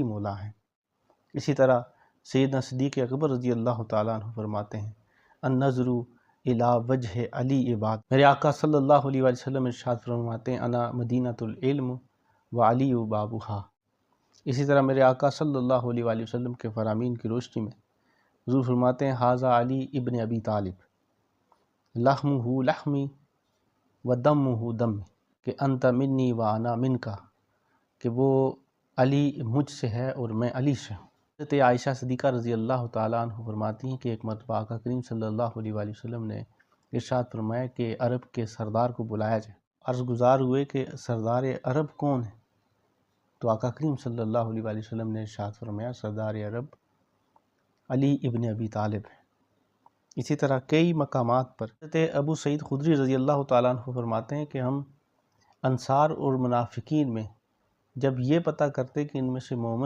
مولا ہیں۔ اسی طرح سیدنا صدیق اکبر رضی اللہ تعالیٰ عنہ فرماتے ہیں النظر الی وجہ علی عباد، میرے آقا صلی اللہ علیہ وآلہ وسلم ارشاد فرماتے ہیں انا مدینۃ العلم وعلی بابھا۔ اسی طرح میرے آقا صلی اللہ علیہ وآلہ وسلم کے فرامین کی روشنی میں حضور فرماتے ہیں ھذا علی ابن ابی طالب لحمہ لحمی ودمہ دمی، کہ انت منی وانا منکا، کہ وہ علی مجھ سے ہے اور میں علی سے ہوں۔ حضرت عائشہ صدیقہ رضی اللہ تعالیٰ عنہ فرماتی ہیں کہ ایک مرتبہ آقا کریم صلی اللہ علیہ وآلہ وسلم نے ارشاد فرمایا کہ عرب کے سردار کو بلایا جائے۔ عرض گزار ہوئے کہ سردار عرب کون ہے؟ تو آقا کریم صلی اللہ علیہ وآلہ وسلم نے ارشاد فرمایا سردار عرب علی ابن ابی طالب ہے۔ اسی طرح کئی مقامات پر حضرت ابو سعید خدری رضی اللہ تعالیٰ عنہ فرماتے ہیں کہ ہم انصار اور منافقین میں جب یہ پتہ کرتے کہ ان میں سے مومن